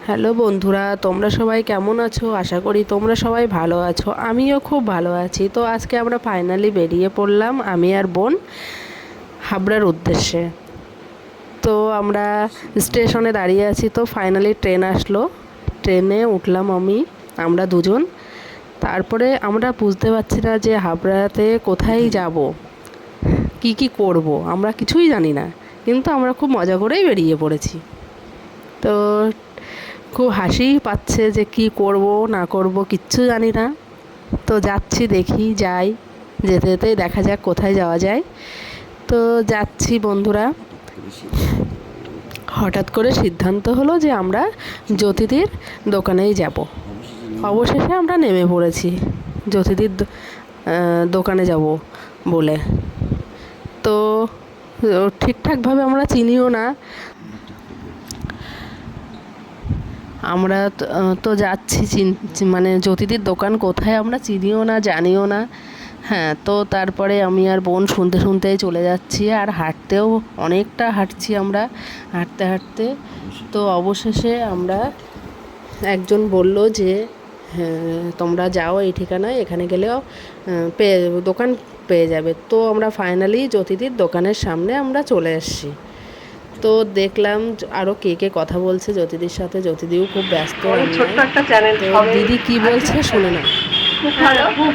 Hello বন্ধুরা, তোমরা সবাই কেমন আছো? আশা করি তোমরা সবাই ভালো আছো। আমিও খুব ভালো আছি। তো আজকে আমরা ফাইনালি বেরিয়ে পড়লাম, আমি আর বোন, হাবড়ার উদ্দেশ্যে। তো আমরা স্টেশনে দাঁড়িয়ে আছি, তো ফাইনালি ট্রেন আসলো। ট্রেনে উঠলাম আমরা দুজন। তারপরে আমরা বুঝতে পারছি না যে হাবড়াতে কোথায় যাব, কি করব, আমরা কিছুই জানি না। কিন্তু আমরা খুব মজা করেই বেরিয়ে পড়েছি। তো খুব হাসিই পাচ্ছে যে কি করব না করব কিচ্ছু জানি না। তো যাচ্ছি, দেখি যাই, যেতে যেতেই দেখা যাক কোথায় যাওয়া যায়। তো যাচ্ছি বন্ধুরা। হঠাৎ করে সিদ্ধান্ত হলো যে আমরা জ্যোতিদির দোকানেই যাব। অবশেষে আমরা নেমে পড়েছি জ্যোতিদির দোকানে যাব বলে। তো ঠিকঠাকভাবে আমরা চিনিও না। আমরা তো যাচ্ছি মানে জ্যোতিদির দোকান কোথায় আমরা চিনিও না, জানিও না। হ্যাঁ, তো তারপরে আমি আর বোন শুনতে শুনতেই চলে যাচ্ছি, আর হাঁটতেও অনেকটা হাঁটছি আমরা, হাঁটতে হাঁটতে। তো অবশেষে আমরা একজন বলল যে হ্যাঁ তোমরা যাও এই ঠিকানায়, এখানে গেলেও দোকান পেয়ে যাবে। তো আমরা ফাইনালি জ্যোতিদির দোকানের সামনে আমরা চলে এসেছি। তো দেখলাম আরও কে কথা বলছে জ্যোতিদির সাথে। জ্যোতিদিও খুব ব্যস্ত। ছোট্ট একটা চ্যানেল, দিদি কি বলছে শুনে না। খুব ভালো, খুব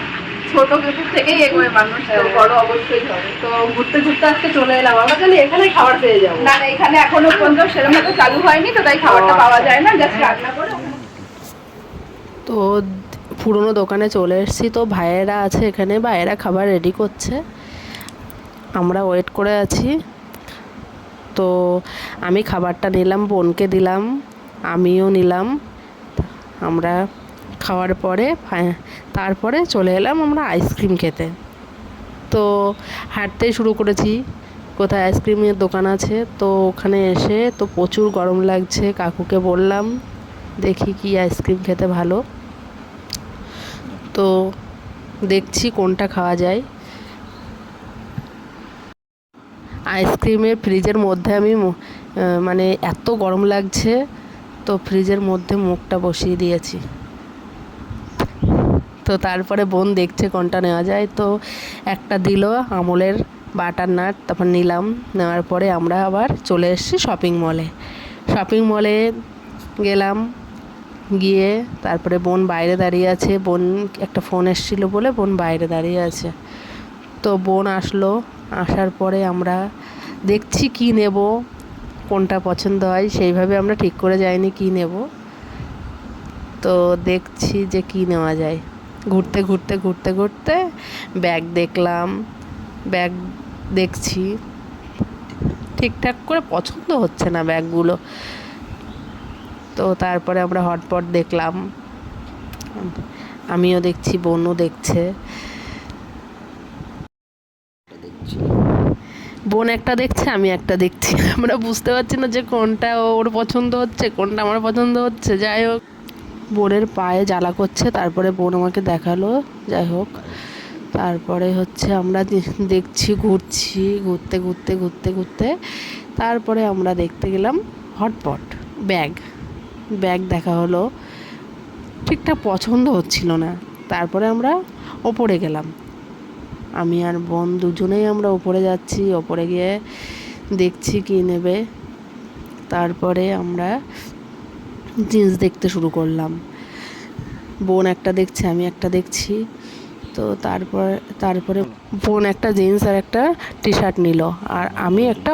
ছোট ইউটিউব থেকেই এগোয় মানুষ, তো বড় অবশ্যই হবে। তো ঘুরতে ঘুরতে আজকে চলে এলাম। আমরা জানি এখানে খাবার পেয়ে যাবো। না না, এখানে এখনো পর্যন্ত সেরকম ভাবে চালু হয়নি, তো তাই খাবারটা পাওয়া যায় না, জাস্ট রান্না করে। তো পুরোনো দোকানে চলে এসেছি। তো ভাইয়েরা আছে এখানে, ভাইয়েরা খাবার রেডি করছে, আমরা ওয়েট করে আছি। তো আমি খাবারটা নিলাম, বোনকে দিলাম, আমিও নিলাম। আমরা খাওয়ার পরে তারপরে চলে এলাম আমরা আইসক্রিম খেতে। তো হাঁটতেই শুরু করেছি, কোথায় আইসক্রিমের দোকান আছে। তো ওখানে এসে তো প্রচুর গরম লাগছে, কাকুকে বললাম দেখি কি আইসক্রিম খেতে ভালো। তো দেখছি কোনটা খাওয়া যায়। আইসক্রিমের ফ্রিজের মধ্যে আমি মানে এত গরম লাগছে, তো ফ্রিজের মধ্যে মুখটা বসিয়ে দিয়েছি। তো তারপরে বোন দেখছে কোনটা নেওয়া যায়। তো একটা দিল আমুলের বাটার নাট, তারপর নিলাম। নেওয়ার পরে আমরা আবার চলে এসেছি শপিং মলে। শপিং মলে গেলাম, গিয়ে তারপরে বোন বাইরে দাঁড়িয়ে আছে। বোন একটা ফোন এসেছিলো বলে বোন বাইরে দাঁড়িয়ে আছে। তো বোন আসলো, আসার পরে আমরা দেখছি কি নেব, কোনটা পছন্দ হয় সেইভাবে আমরা ঠিক করে যাইনি কি নেব। তো দেখছি যে কি নেওয়া যায়। ঘুরতে ঘুরতে ঘুরতে ঘুরতে ব্যাগ দেখলাম, ব্যাগ দেখছি, ঠিকঠাক করে পছন্দ হচ্ছে না ব্যাগগুলো। তো তারপরে আমরা হটপট দেখলাম, আমিও দেখছি, বোনও দেখছে। বোন একটা দেখছে, আমি একটা দেখছি। আমরা বুঝতে পারছি না যে কোনটা ওর পছন্দ হচ্ছে, কোনটা আমার পছন্দ হচ্ছে। যাই হোক, বোনের পায়ে জ্বালা করছে, তারপরে বোন আমাকে দেখালো। যাই হোক, তারপরে হচ্ছে আমরা দেখছি, ঘুরতে ঘুরতে ঘুরতে ঘুরতে তারপরে আমরা দেখতে গেলাম হটপট ব্যাগ। ব্যাগ দেখা হলো, ঠিকঠাক পছন্দ হচ্ছিল না। তারপরে আমরা ওপরে গেলাম, আমি আর বোন দুজনেই আমরা ওপরে যাচ্ছি। ওপরে গিয়ে দেখছি কী নেবে। তারপরে আমরা জিন্স দেখতে শুরু করলাম। বোন একটা দেখছে, আমি একটা দেখছি। তো তারপরে বোন একটা জিন্স আর একটা টি শার্ট নিল, আর আমি একটা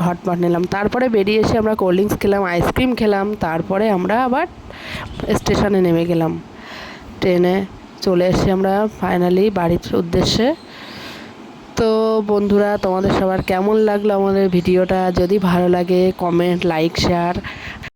হটপট নিলাম। তারপরে বেরিয়ে এসে আমরা কোল্ড ড্রিঙ্কস খেলাম, আইসক্রিম খেলাম। তারপরে আমরা আবার স্টেশনে নেমে গেলাম। ট্রেনে চলে এসে আমরা ফাইনালি বাড়ির উদ্দেশ্যে। তো বন্ধুরা, তোমাদের সবার কেমন লাগলো আমাদের ভিডিওটা? যদি ভালো লাগে কমেন্ট, লাইক, শেয়ার